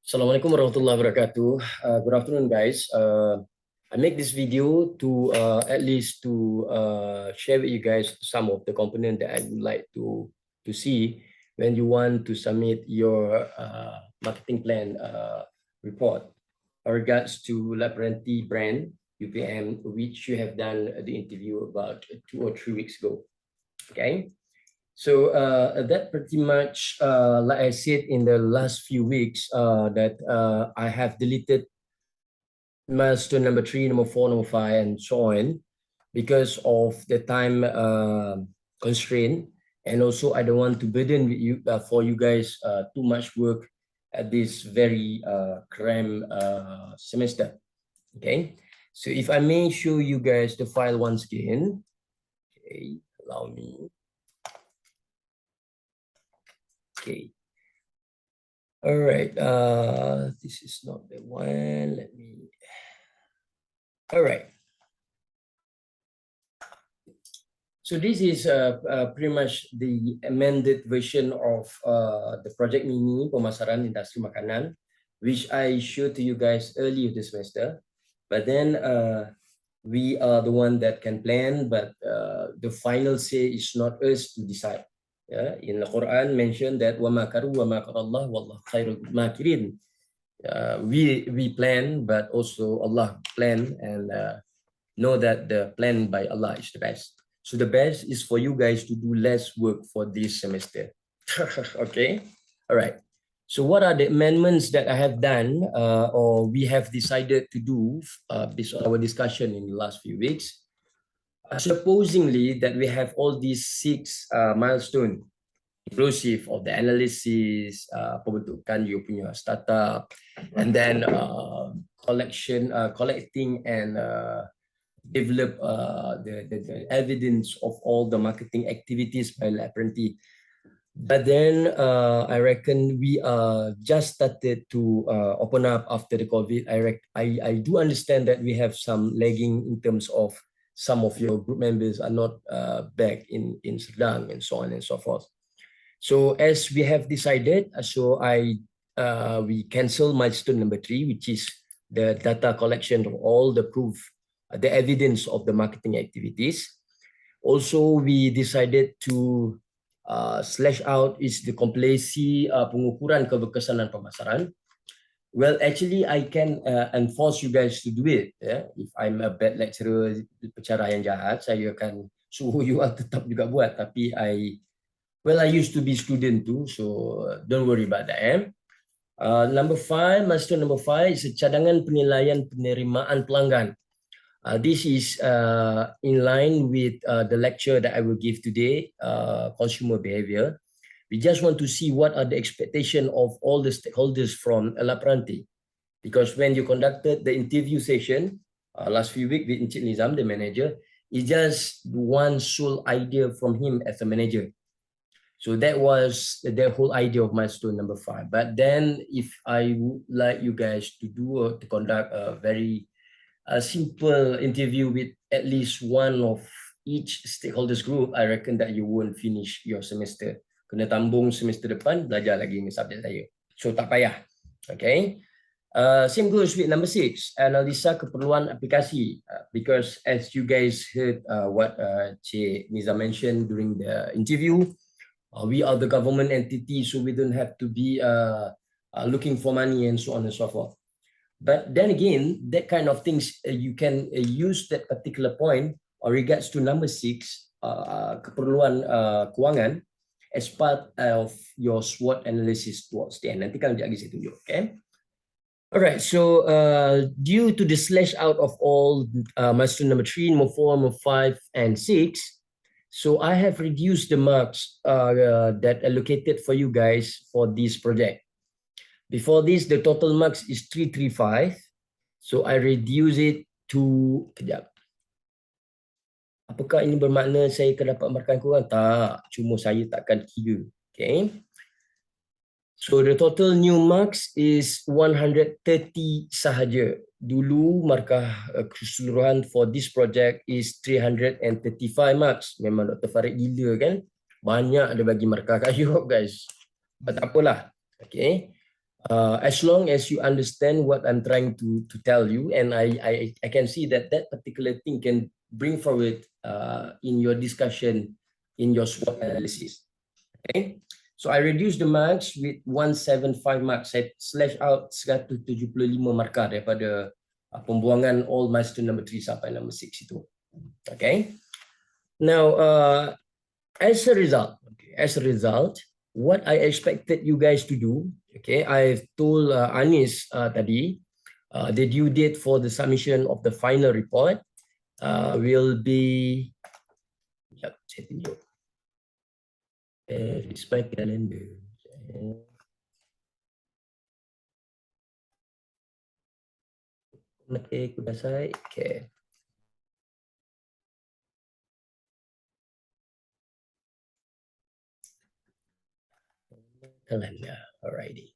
Assalamualaikum warahmatullahi wabarakatuh. Good afternoon, guys. I make this video to at least to share with you guys some of the components that I would like to see when you want to submit your marketing plan report regards to Laprenti brand UPM, which you have done the interview about 2 or 3 weeks ago. Okay. So that pretty much, like I said in the last few weeks, that I have deleted milestone number 3, number 4, number 5, and so on, because of the time constraint, and also I don't want to burden with you for you guys too much work at this very cram semester. Okay, so if I may show you guys the file once again. Okay, allow me. Okay. All right. This is not the one. Let me. All right. So this is pretty much the amended version of the Project Mini Pemasaran Industri Makanan, which I showed to you guys earlier this semester. But then we are the one that can plan, but the final say is not us to decide. Yeah, in the Quran mentioned that wa makaru wa makarallah wallahu khairul makirin. We plan, but also Allah plan, and know that the plan by Allah is the best. So the best is for you guys to do less work for this semester. Okay, all right. So what are the amendments that I have done or we have decided to do based on our discussion in the last few weeks? Supposingly that we have all these 6 milestones, inclusive of the analysis, pembentukan you punya startup, and then collecting and develop the evidence of all the marketing activities by Laprenti. But then I reckon we just started to open up after the COVID. I do understand that we have some lagging in terms of some of your group members are not back in Serdang and so on and so forth. So as we have decided, so we cancel milestone number 3, which is the data collection of all the proof, the evidence of the marketing activities. Also, we decided to slash out is the komplesi pengukuran keberkesanan pemasaran. Well, actually, I can enforce you guys to do it. Yeah? If I'm a bad lecturer, pencara yang jahat, saya akan suruh you all tetap juga buat. Tapi I used to be student too, so don't worry about that. Number 5, milestone number 5 is cadangan penilaian penerimaan pelanggan. This is in line with the lecture that I will give today, consumer behavior. We just want to see what are the expectation of all the stakeholders from Laprenti, because when you conducted the interview session last few weeks with Encik Nizam, the manager, it's just one sole idea from him as a manager. So that was the whole idea of milestone number 5. But then if I would like you guys to conduct a very simple interview with at least one of each stakeholders group, I reckon that you won't finish your semester. Kena tambung semester depan, belajar lagi dengan subjek saya. So tak payah. Okay. Same goes with number 6, analisa keperluan aplikasi. Because as you guys heard what Cik Niza mentioned during the interview, we are the government entity, so we don't have to be looking for money and so on and so forth. But then again, that kind of things, you can use that particular point or regards to number 6, keperluan kewangan, as part of your SWOT analysis towards the end. Nanti kan sekejap lagi saya tunjuk, okay? Alright, so due to the slash out of all milestone number 3, number 4, number 5, and 6, so I have reduced the marks that allocated for you guys for this project. Before this, the total marks is 335. So I reduce it to, kejap. Apakah ini bermakna saya akan dapat markan korang? Tak, cuma saya takkan kira. Okay. So the total new marks is 130 sahaja. Dulu markah keseluruhan for this project is 335 marks. Memang Dr. Farid gila kan? Banyak dia bagi markah kat you guys. But tak apalah. Okay. As long as you understand what I'm trying to tell you, and I can see that that particular thing can bring forward in your discussion, in your SWOT analysis. Okay, so I reduce the marks with 175 marks. Saya slash out 175 markah daripada pembuangan all milestone number 3 sampai number 6 itu. Okay, now as a result, what I expected you guys to do, okay, I've told Anis tadi, the due date for the submission of the final report will be, saya tunjuk, it's my calendar. Okay, kudasai. Okay. Calendar, alrighty.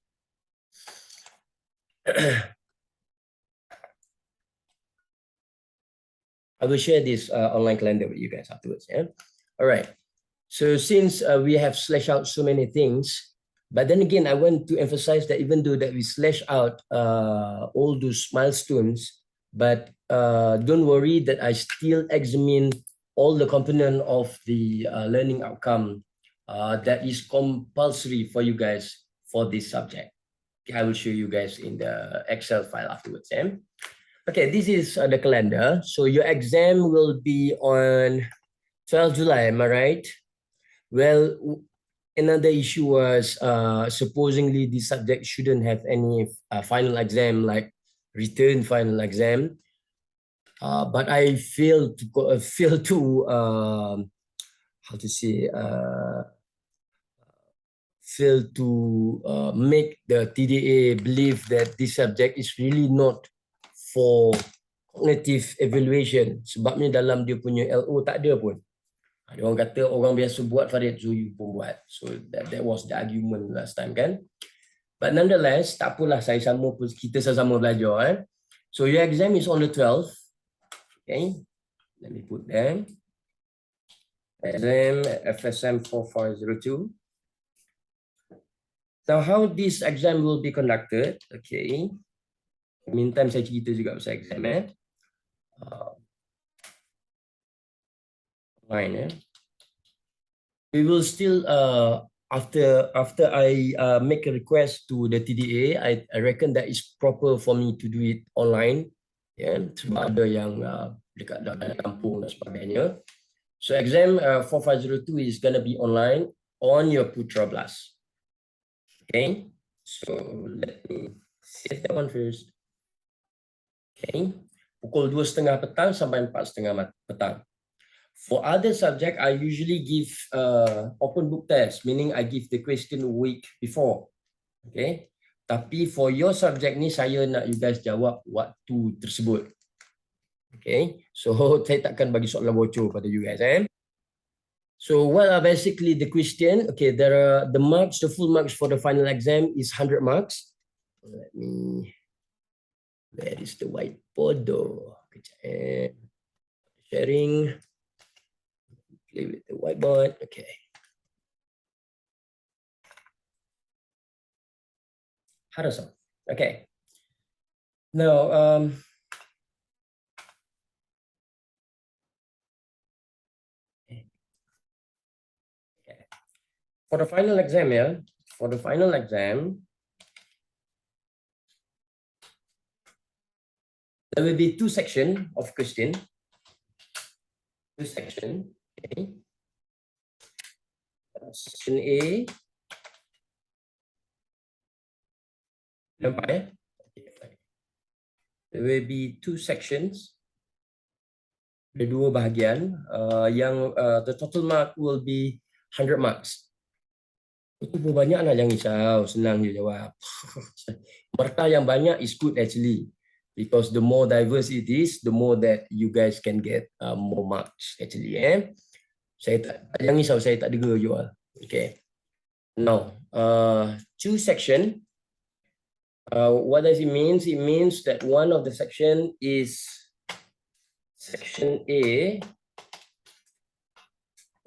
I will share this online calendar with you guys afterwards. Yeah. All right. So since we have slashed out so many things, but then again, I want to emphasize that even though that we slash out all those milestones, but don't worry that I still examine all the component of the learning outcome that is compulsory for you guys for this subject. Okay, I will show you guys in the Excel file afterwards. Yeah? Okay, this is the calendar. So your exam will be on 12 July, am I right? Well, another issue was supposedly the subject shouldn't have any final exam, like written final exam. But I failed to how to say, failed to make the TDA believe that this subject is really not for cognitive evaluation. Sebabnya dalam dia punya LO tak ada pun. Dia orang kata orang biasa buat, Farid, so you pun buat. So that was the argument last time kan. But nonetheless, tak apalah, kita sama belajar. So your exam is on the 12th. Okay, let me put them. Exam FSM 4502. Now how this exam will be conducted? Okay. Meantime saya cerita juga pasal exam online we will still after I make a request to the TDA, I reckon that is proper for me to do it online. Yeah, sebab ada yang dekat dalam kampung dan sebagainya. So exam 4502 is going to be online on your Putra Blast. Okay, so let me set that one first. Okay, pukul 2:30 petang sampai 4:30 petang. For other subject, I usually give open book test, meaning I give the question a week before. Okay. Tapi for your subject ni, saya nak you guys jawab waktu tersebut. Okay. So saya takkan bagi soalan bocor pada you guys. So what are basically the question? Okay, there are the marks, the full marks for the final exam is 100 marks. Let me, where is the whiteboard though? Sharing. Play with the whiteboard. Okay. Harrison. Okay. Now, okay. For the final exam, there will be two sections of question. Two sections. Okay. Section A. Nampak. There will be two sections. Ada dua bahagian yang the total mark will be 100 marks. Itu pun banyak lah, jangan risau, senang je jawab. Markah yang banyak is good actually, because the more diverse it is, the more that you guys can get more marks actually. Saya jangan risau, saya tak dega jual. Okay. Now, two section. What does it mean? It means that one of the section is section A.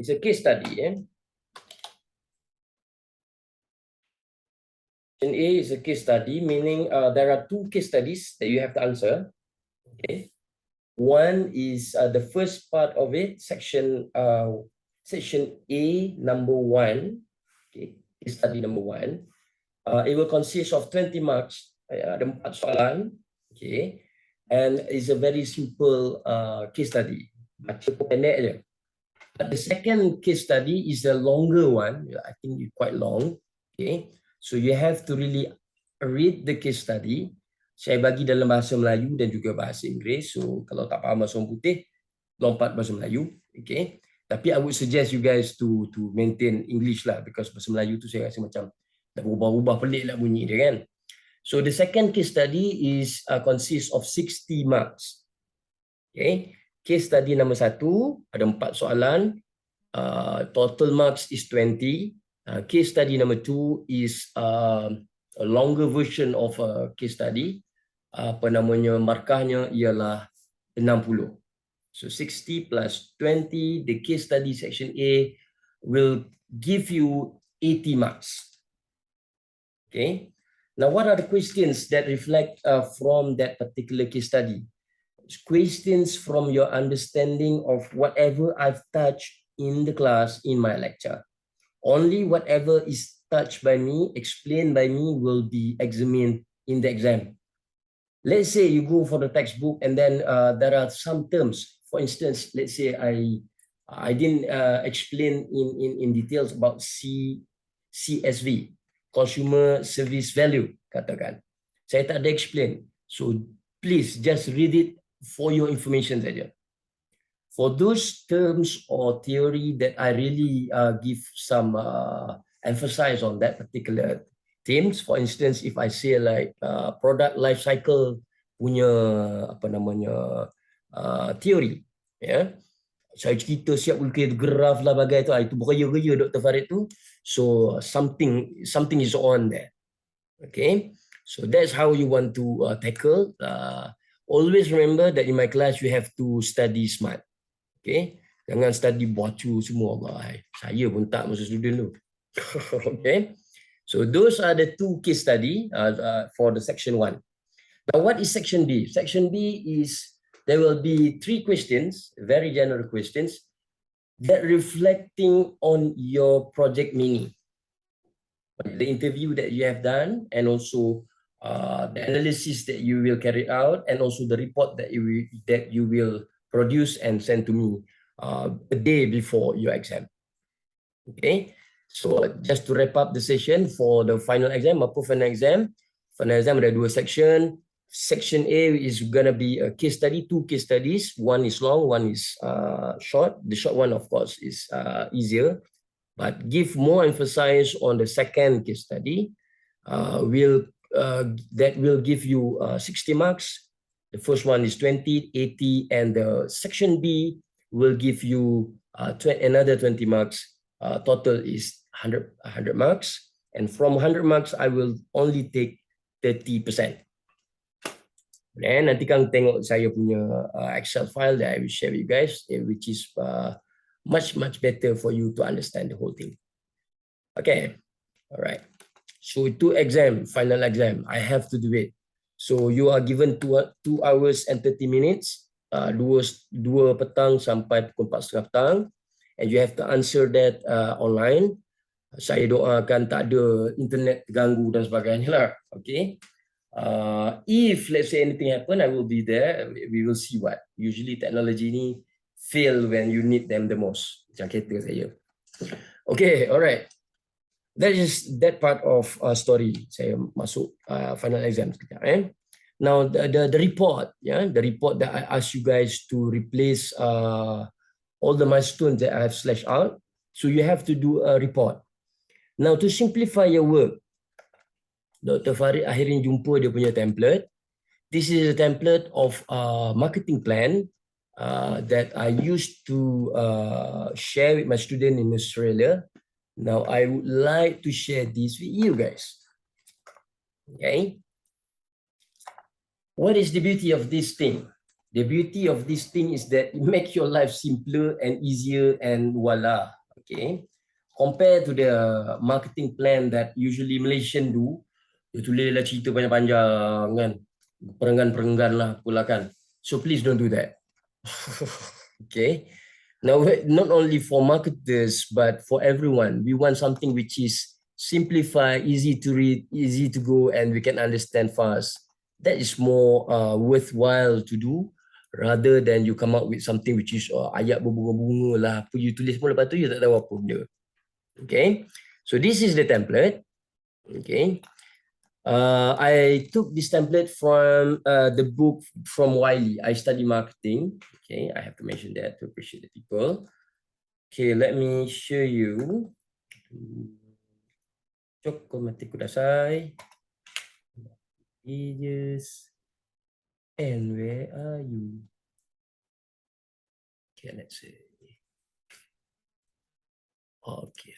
It's a case study. Section A is a case study, meaning there are two case studies that you have to answer. Okay. One is the first part of it, section A number 1. Okay, case study number 1. It will consist of 20 marks. Ada 4 soalan. Okay. And it's a very simple case study. Baca pendek je. But the second case study is a longer one. I think it's quite long. Okay. So you have to really read the case study. Saya bagi dalam bahasa Melayu dan juga bahasa Inggeris. So kalau tak faham bahasa orang putih, lompat bahasa Melayu. Okay. Tapi I would suggest you guys to maintain English lah, because bahasa Melayu tu saya rasa macam dah berubah-ubah pelik lah bunyi dia kan. So the second case study is consists of 60 marks. Okay. Case study nombor 1 ada 4 soalan. Total marks is 20. Case study number 2 is a longer version of a case study. Apa namanya, markahnya ialah 60. So 60 plus 20, the case study section A will give you 80 marks. Okay. Now, what are the questions that reflect from that particular case study? Questions from your understanding of whatever I've touched in the class in my lecture. Only whatever is touched by me, explained by me, will be examined in the exam. Let's say you go for the textbook and then there are some terms. For instance, let's say I didn't explain in details about CSV, Consumer Service Value, katakan. Saya tak ada explain. So please just read it for your information saja. For those terms or theory that I really give some emphasis on that particular themes, for instance, if I say like product life cycle punya apa namanya theory, ya, saya cerita siap bukan graf lah bagai tu, itu beraya-raya Dr. Farid tu. So something is on there. Okay, so that's how you want to tackle. Always remember that in my class you have to study smart. Okay, jangan study bacu semua. Allah, saya pun tak masa student tu. Okay, so those are the two case study for the section 1. Now, what is section B? Section B is there will be 3 questions, very general questions, that reflecting on your project mini, the interview that you have done, and also the analysis that you will carry out, and also the report that you will produce and send to me a day before your exam. Okay, so just to wrap up the session for the final exam, final exam ada 2 section. Section A is gonna be a case study, 2 case studies. One is long, one is short. The short one, of course, is easier, but give more emphasis on the second case study. That will give you 60 marks. The first one is 20, 80, and the section B will give you another 20 marks. Total is 100 marks. And from 100 marks, I will only take 30%. Dan nanti kang tengok saya punya Excel file that I will share with you guys, which is much better for you to understand the whole thing. Okay, all right. So 2 exam, final exam, I have to do it. So you are given 2 hours and 30 minutes, 2 petang sampai pukul 4:30 petang, and you have to answer that online. Saya doakan tak ada internet terganggu dan sebagainya lah. Okay. If let's say anything happen, I will be there. We will see what. Usually technology ni fail when you need them the most. Macam kereta saya. Okay, alright. That is that part of story. Saya masuk final exam sekejap. Now the report, the report that I ask you guys to replace all the milestones that I have slashed out. So you have to do a report. Now to simplify your work, Dr. Farid akhirnya jumpa dia punya template. This is a template of a marketing plan that I used to share with my student in Australia. Now I would like to share this with you guys. Okay. What is the beauty of this thing? The beauty of this thing is that it makes your life simpler and easier, and voila. Okay. Compared to the marketing plan that usually Malaysian do, dia tulis lah cerita panjang-panjang kan, perenggan-perenggan lah pula kan. So please don't do that. Okay. Now, not only for marketers, but for everyone, we want something which is simplified, easy to read, easy to go, and we can understand fast. That is more worthwhile to do rather than you come up with something which is ayat berbunga-bunga lah, apa you tulis pun lepas tu you tak tahu apa benda. Okay, so this is the template. Okay, I took this template from the book from Wiley. I study marketing. Okay, I have to mention that to appreciate the people. Okay, let me show you. Chokomate kudasai. Pages. And where are you? Okay, let's see. Okay.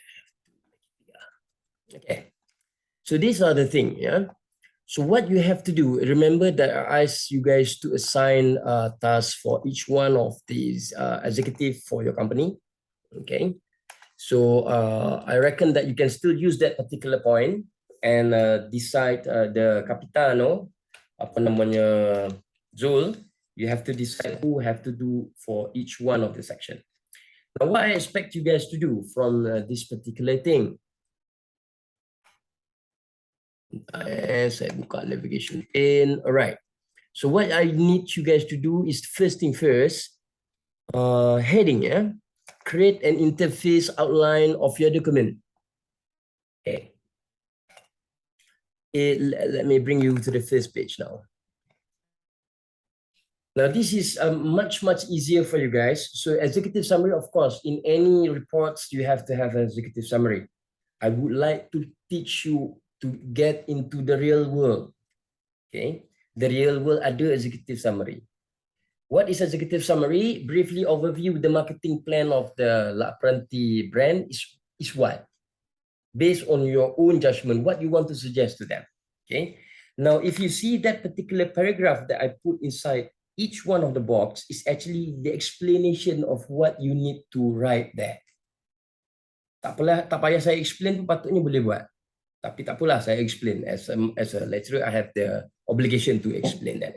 Okay. So these are the thing, yeah. So what you have to do, remember that I asked you guys to assign tasks for each one of these executive for your company. Okay. So I reckon that you can still use that particular point and decide the Capitano, apa namanya, Zul, you have to decide who have to do for each one of the section. Now, what I expect you guys to do from this particular thing, saya buka navigation pane. All right. So what I need you guys to do is first thing first, heading, yeah? Create an interface outline of your document. Okay. Let me bring you to the first page now. Now this is much easier for you guys. So executive summary, of course, in any reports, you have to have an executive summary. I would like to teach you to get into the real world. Okay. The real world ada executive summary. What is executive summary? Briefly overview the marketing plan of the La Apprenti brand is what? Based on your own judgment, what you want to suggest to them. Okay. Now, if you see that particular paragraph that I put inside each one of the box is actually the explanation of what you need to write there. Tak payah saya explain pun patutnya boleh buat. Tapi tak apalah, saya explain. As a lecturer, I have the obligation to explain that.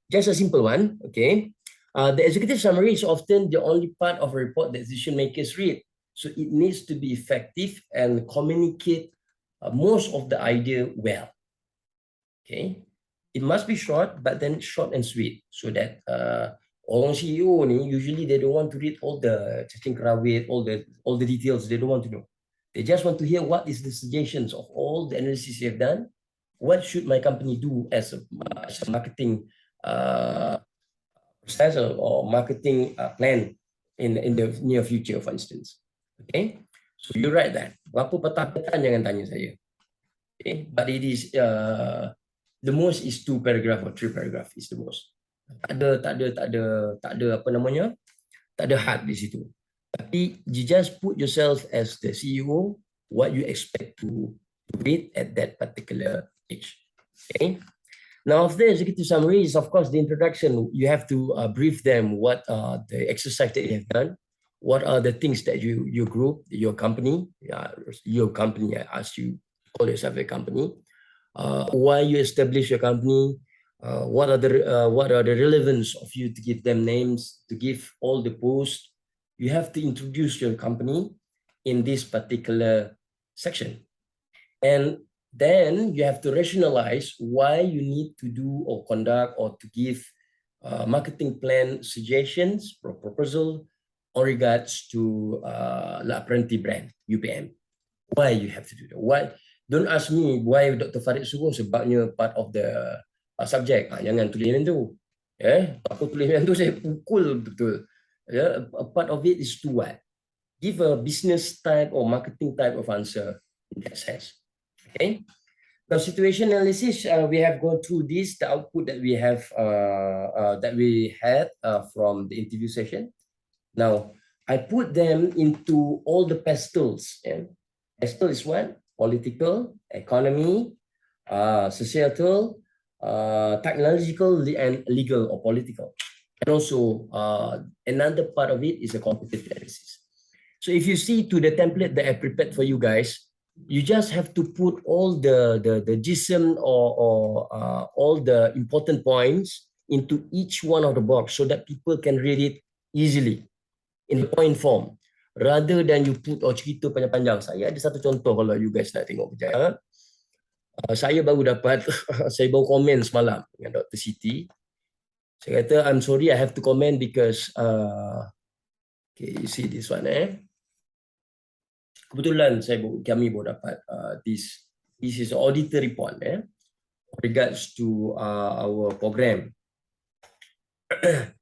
Just a simple one, okay? The executive summary is often the only part of a report that decision makers read. So it needs to be effective and communicate most of the idea well. Okay? It must be short, but then short and sweet, so that orang CEO ni usually they don't want to read all the cacing kerawit, all the details. They don't want to know. They just want to hear what is the suggestions of all the analysis you have done. What should my company do as a marketing process or marketing plan in the near future, for instance. Okay, so you write that. Apa petang-petang jangan tanya saya. Okay, but it is the most is 2 paragraph or 3 paragraph is the most. Tak ada apa namanya, tak ada hard di situ. Tapi you just put yourself as the CEO, what you expect to read at that particular age. Okay. Now, after the executive summary is, of course, the introduction. You have to brief them what the exercise that you have done, what are the things that your group, your company, as you call yourself a company, why you establish your company, what are the relevance of you to give them names, to give all the posts. You have to introduce your company in this particular section. And then you have to rationalize why you need to do or conduct or to give marketing plan suggestions or proposal on regards to La Apprenti brand, UPM. Why you have to do that? Why? Don't ask me why Dr. Farid suruh, sebabnya part of the subject. Jangan tulis macam tu. Aku tulis macam tu saya pukul betul. A part of it is to what? Give a business type or marketing type of answer in that sense. Okay. Now, situation analysis, we have gone through this, the output that we have that we had from the interview session. Now, I put them into all the pastels. Pastel is what? Political, economy, societal, technological, and legal or political. And also, another part of it is a competitive analysis. So if you see to the template that I prepared for you guys, You just have to put all the GISM or all the important points into each one of the box so that people can read it easily in the point form. Rather than you put cerita panjang-panjang. Saya ada satu contoh kalau you guys nak tengok berjaya. Saya baru dapat, saya baru komen semalam dengan Dr. Siti. Saya kata, I'm sorry I have to comment because, okay, you see this one kebetulan kami baru dapat this is auditor report regards to our program.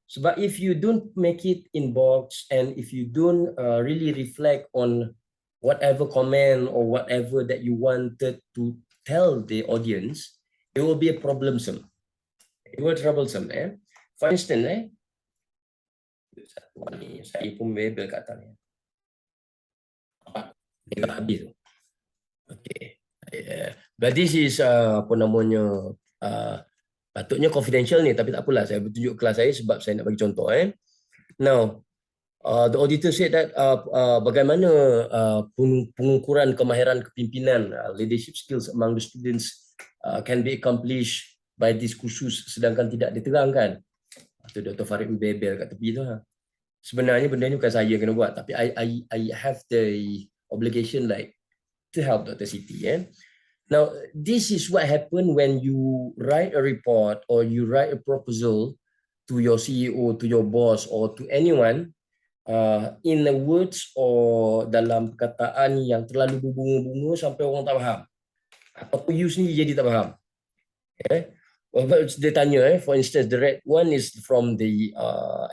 Sebab if you don't make it in box and if you don't really reflect on whatever comment or whatever that you wanted to tell the audience, it will be a troublesome. It will be troublesome. For instance, saya pun label kat atas ni. Habis. Okay. But this is apa namanya patutnya confidential ni, tapi tak apalah, saya bertunjuk kelas saya sebab saya nak bagi contoh. Now, the auditor said that bagaimana pengukuran kemahiran kepimpinan, leadership skills among the students can be accomplished by this kursus sedangkan tidak diterangkan. Itu Dr. Farid membebel kat tepi tu. Sebenarnya benda ni bukan saya kena buat, tapi I have the obligation like to help Dr. Siti. Now, this is what happen when you write a report or you write a proposal to your CEO, to your boss or to anyone in the words or dalam perkataan yang terlalu berbunga-bunga sampai orang tak faham. Apa you sendiri jadi tak faham. Dia tanya, for instance, the red one is from the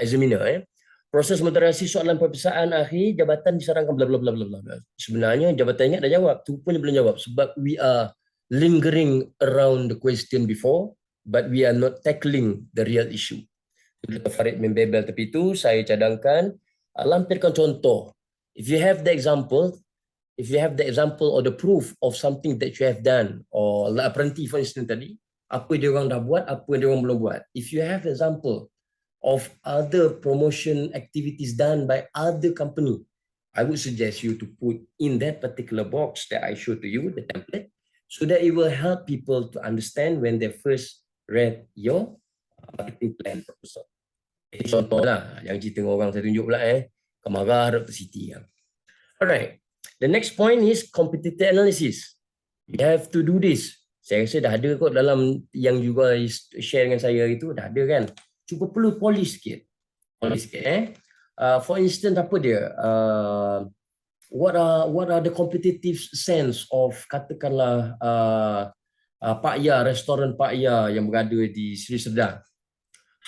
examiner. Proses moderasi soalan peperiksaan akhir, jabatan disarankan bla bla bla bla bla. Sebenarnya jabatan ingat dah jawab, tu pun belum jawab sebab we are lingering around the question before but we are not tackling the real issue. Dr. Farid membebel tepi tu, saya cadangkan lampirkan contoh. If you have the example or the proof of something that you have done or apprentice for instance tadi, apa dia orang dah buat, apa dia orang belum buat. If you have example of other promotion activities done by other company, I would suggest you to put in that particular box that I showed to you, the template, so that it will help people to understand when they first read your marketing plan proposal. Ini contoh lah, yang cerita dengan orang saya tunjuk pula kemarah Dr. Siti. Alright, the next point is competitive analysis. You have to do this. Saya rasa dah ada kot dalam yang you guys share dengan saya itu, dah ada kan. Cuba perlu polish sikit. For instance, apa dia? What are the competitive sense of katakanlah Pak Ya, restoran Pak Ya yang berada di Seri Sedang.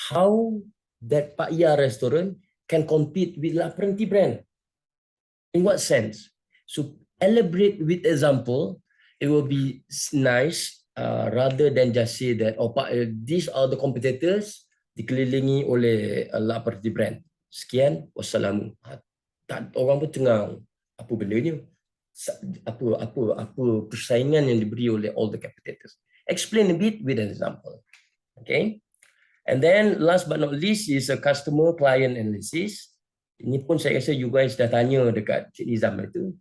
How that Pak Ya restaurant can compete with La Apprenti brand? In what sense? So elaborate with example. It will be nice rather than just say that these are the competitors dikelilingi oleh La Apprenti brand. Sekian, wassalamu. Orang pun cengang. Apa benda ni? Apa persaingan yang diberi oleh all the competitors? Explain a bit with an example. Okay. And then last but not least is a customer client analysis. Ini pun saya rasa you guys dah tanya dekat Cik Nizam itu.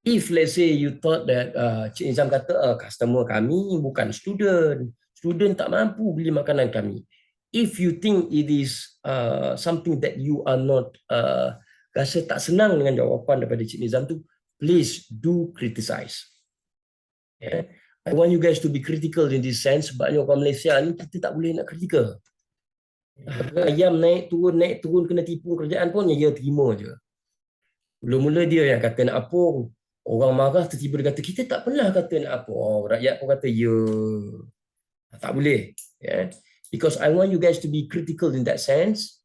If let's say you thought that Cik Nizam kata customer kami bukan student tak mampu beli makanan kami. If you think it is something that you are not rasa tak senang dengan jawapan daripada Cik Nizam tu, please do criticize. I want you guys to be critical in this sense. Sebabnya orang Malaysia ni kita tak boleh nak kritikal. Ayam naik turun kena tipu kerjaan pun dia terima je. Mula-mula dia yang kata nak apung, orang marah tiba-tiba dia kata kita tak pernah kata nak apung. Rakyat pun kata ya. Tak boleh. Because I want you guys to be critical in that sense.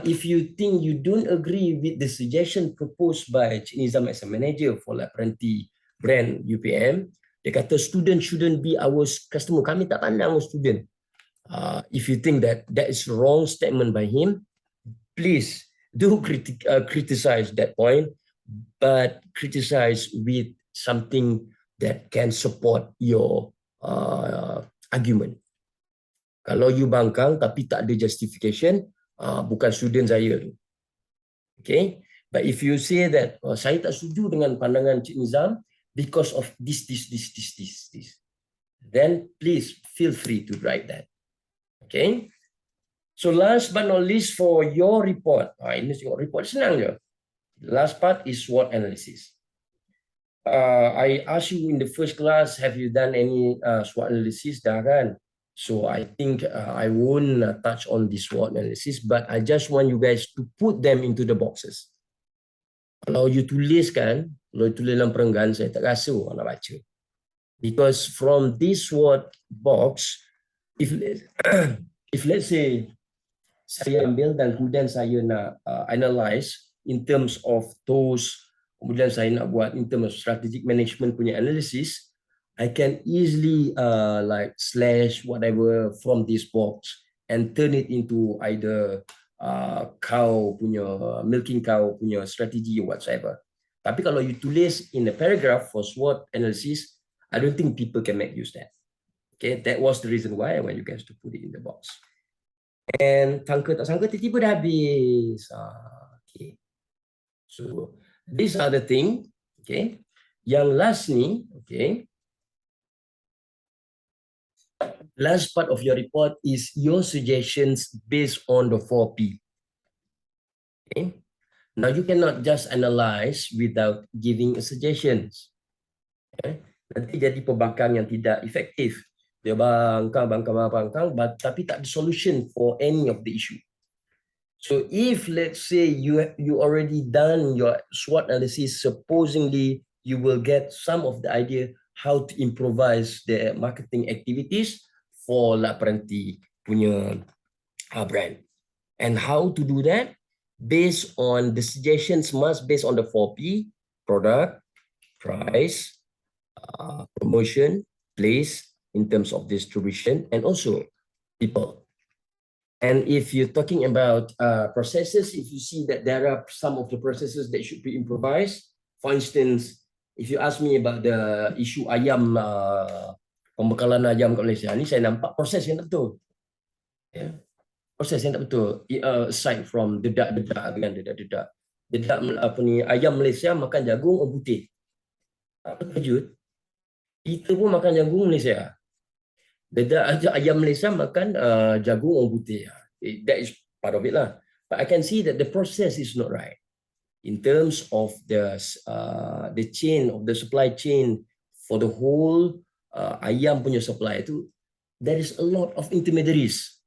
If you think you don't agree with the suggestion proposed by Cik Nizam as a manager for La Apprenti brand UPM, dia kata student shouldn't be our customer. Kami tak pandang student. If you think that is wrong statement by him, please do criticize that point, but criticize with something that can support your argument. Kalau you bangkang tapi tak ada justification, bukan student saya tu. Okay? But if you say that saya tak setuju dengan pandangan Cik Nizam, because of this, then please feel free to write that. Okay. So last but not least for your report, ini tengok report senang je. Last part is SWOT analysis. I asked you in the first class, have you done any SWOT analysis? Dah kan? So I think I won't touch on this SWOT analysis, but I just want you guys to put them into the boxes. Kalau you tuliskan, kalau you tulis dalam perenggan, saya tak rasa orang nak baca. Because from this SWOT box, if let's say saya ambil dan kemudian saya nak analyze in terms of those, kemudian saya nak buat in terms of strategic management punya analysis, I can easily like slash whatever from this box and turn it into either milking cow punya strategy or whatsoever. Tapi kalau you tulis in a paragraph for SWOT analysis, I don't think people can make use of that. Okay, that was the reason why I want you guys to put it in the box. And sangka tak sangka tiba-tiba dah habis. Okay. So these are the thing. Okay. Yang last ni, okay. Last part of your report is your suggestions based on the 4P. Okay. Now you cannot just analyze without giving suggestions. Okay. Nanti jadi pembangkang yang tidak efektif. Dia bangkang, tapi tak ada solution for any of the issue. So if let's say you already done your SWOT analysis, supposedly you will get some of the idea how to improvise the marketing activities for La Apprenti punya brand. And how to do that? Based on the suggestions must based on the 4P, product, price, promotion, place, in terms of distribution, and also people. And if you're talking about processes, if you see that there are some of the processes that should be improvised, for instance, if you ask me about the issue ayam, pembekalan ayam kat Malaysia ni, saya nampak proses yang tak betul. Yeah. Proses yang tak betul. Aside from dedak apa ni, ayam Malaysia makan jagung orang putih. Apa terkejut? Kita pun makan jagung Malaysia. Dedak ayam Malaysia makan jagung orang putih. That is part of it lah. But I can see that the process is not right. In terms of the chain of the supply chain for the whole ayam punya supply itu, there is a lot of intermediaries.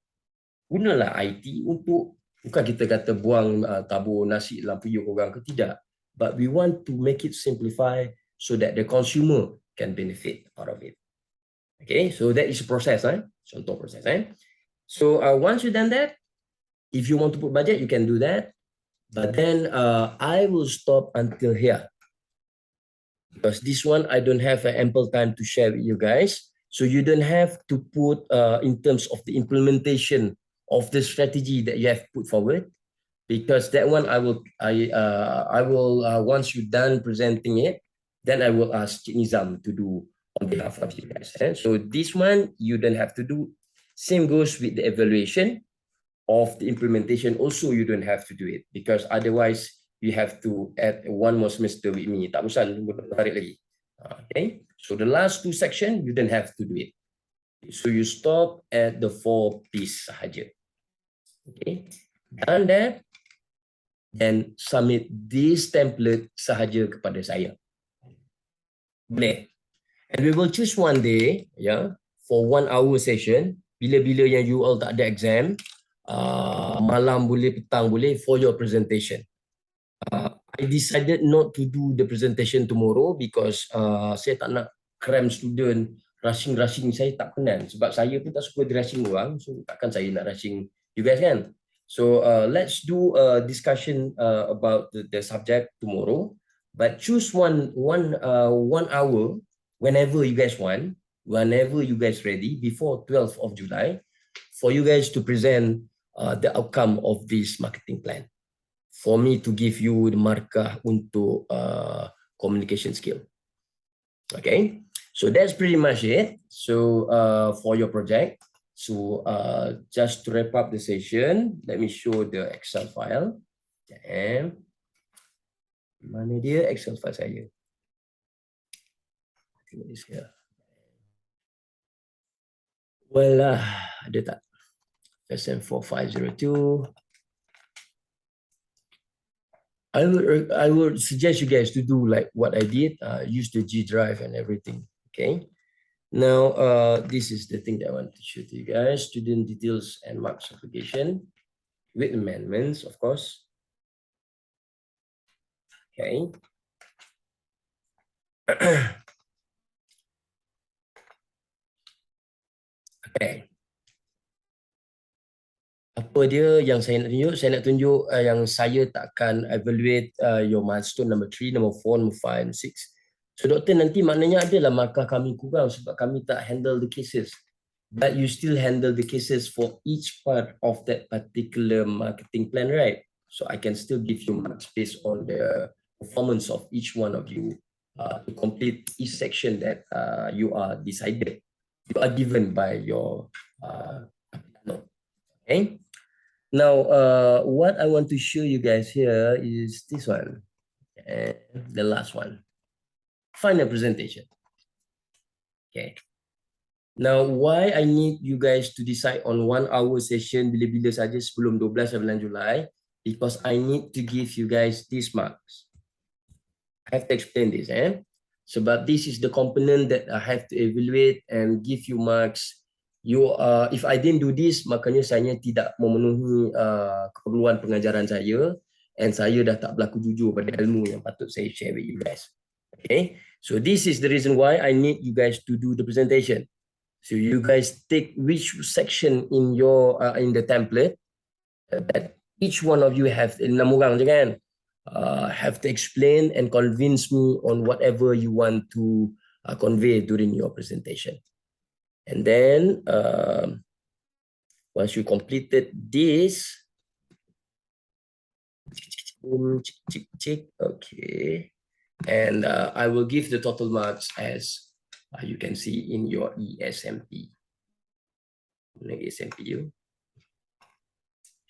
Gunalah IT untuk, bukan kita kata buang tabur nasi dalam puyuh orang ke, tidak. But we want to make it simplify so that the consumer can benefit out of it. Okay, so that is a process, contoh proses. So once you've done that, if you want to put budget, you can do that. But then I will stop until here. Because this one, I don't have ample time to share with you guys. So you don't have to put in terms of the implementation of the strategy that you have put forward. Because that one, I will once you're done presenting it, then I will ask Cik Nizam to do on behalf of you guys. So this one, you don't have to do. Same goes with the evaluation of the implementation. Also, you don't have to do it because otherwise you have to add one more semester with me. Tak usah tarik lagi. Okay. So the last two section, you don't have to do it. So you stop at the 4 piece sahaja. Okay. Done that, then submit this template sahaja kepada saya. Boleh. And we will choose one day, for 1 hour session. Bila-bila yang you all tak ada exam, malam boleh, petang boleh, for your presentation. I decided not to do the presentation tomorrow because saya tak nak cram student, rushing. Saya tak kenal. Sebab saya pun tak suka di rushing orang, so takkan saya nak rushing you guys kan. So let's do a discussion about the subject tomorrow. But choose one hour whenever you guys want, whenever you guys ready, before 12th of July, for you guys to present the outcome of this marketing plan. For me to give you the markah untuk communication skill. Okay, so that's pretty much it. So for your project, so just to wrap up the session, let me show the Excel file. And mana dia Excel file saya? This here. Well, ada tak? SM4502. I would suggest you guys to do like what I did, use the G drive and everything. Okay. Now, this is the thing that I want to show to you guys. Student details and marks application with amendments, of course. Okay. Okay. Apa dia yang saya nak tunjuk? Saya nak tunjuk yang saya takkan evaluate your milestone number 3, number 4, number 5, 6. So doktor, nanti maknanya adalah markah kami kurang sebab kami tak handle the cases. But you still handle the cases for each part of that particular marketing plan, right? So I can still give you marks based on the performance of each one of you to complete each section that you are decided. You are given by your okay. Now, what I want to show you guys here is this one, and the last one, final presentation. Okay. Now, why I need you guys to decide on 1 hour session bila-bila saja sebelum 12 bulan Julai? Because I need to give you guys these marks. I have to explain this, sebab this is the component that I have to evaluate and give you marks. If I didn't do this, makanya saya tidak memenuhi keperluan pengajaran saya, and saya dah tak berlaku jujur pada ilmu yang patut saya share with you guys. Okay, so this is the reason why I need you guys to do the presentation. So you guys take which section in your in the template that each one of you have 6 orang je kan, have to explain and convince me on whatever you want to convey during your presentation. And then once you completed this, okay, and I will give the total marks as you can see in your ESMP. ESMP you.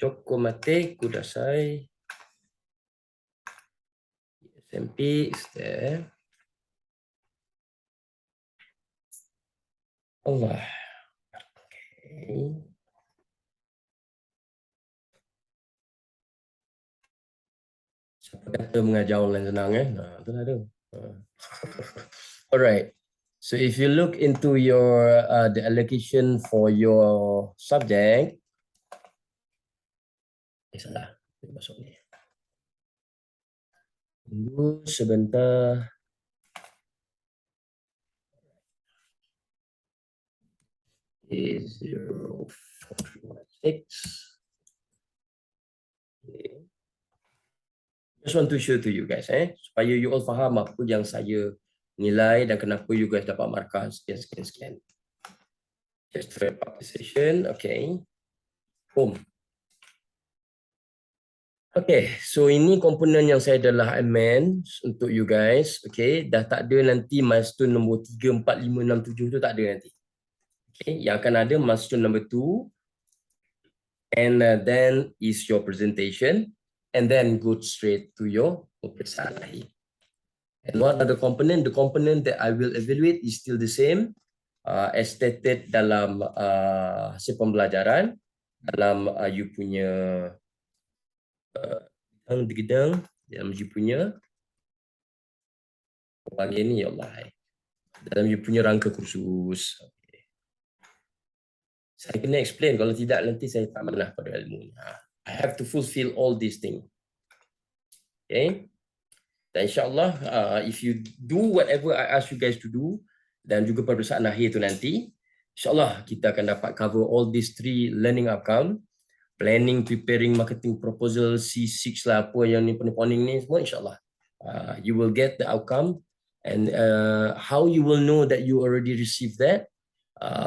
Chokomate kudasai. ESMP is there. Allah. Okay. Siapa kata mengajar online senang Nah, tu ada. Alright. So if you look into your the allocation for your subject, salah. Masuk ni. Tunggu sebentar. Is 0.6. Okay. Just want to show to you guys, supaya you all faham apa yang saya nilai dan kenapa you guys dapat markah sekian. Just to wrap up the session, okay. Boom. Okay, so ini komponen yang saya adalah amend untuk you guys, okay. Dah tak ada nanti milestone nombor 3, 4, 5, 6, 7 tu tak ada nanti. Okay, yang akan ada milestone number 2, and then is your presentation, and then go straight to your peperiksaan akhir. And what are the component? The component that I will evaluate is still the same as stated dalam hasil pembelajaran, dalam you punya dalam you punya bahagian ni, ya Allah, dalam you punya rangka kursus. Okay. Saya kena explain, kalau tidak nanti saya tak menah pada ilmu. I have to fulfill all these things. Okay. Dan insyaAllah, if you do whatever I ask you guys to do, dan juga peperiksaan akhir tu nanti, insyaAllah kita akan dapat cover all these 3 learning outcome, planning, preparing, marketing proposal, C6 lah, apa yang ni poning ni semua, insyaAllah. You will get the outcome, and how you will know that you already received that,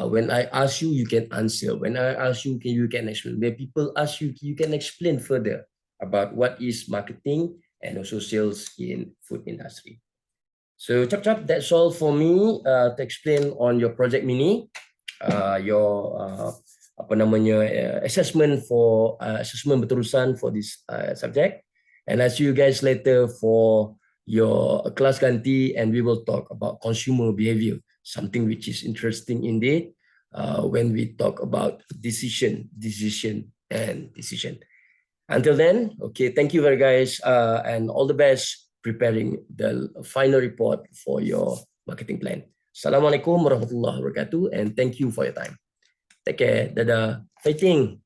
when I ask you, you can answer. When I ask you, you can explain. When people ask you, you can explain further about what is marketing and also sales in food industry. So chap, that's all for me to explain on your project mini, your assessment for assessment berterusan for this subject, and I'll see you guys later for your class ganti, and we will talk about consumer behavior, something which is interesting indeed when we talk about decision. Until then, okay, thank you very guys, and all the best preparing the final report for your marketing plan. Assalamualaikum warahmatullahi wabarakatuh, and thank you for your time. Take care. Dadah. Fighting.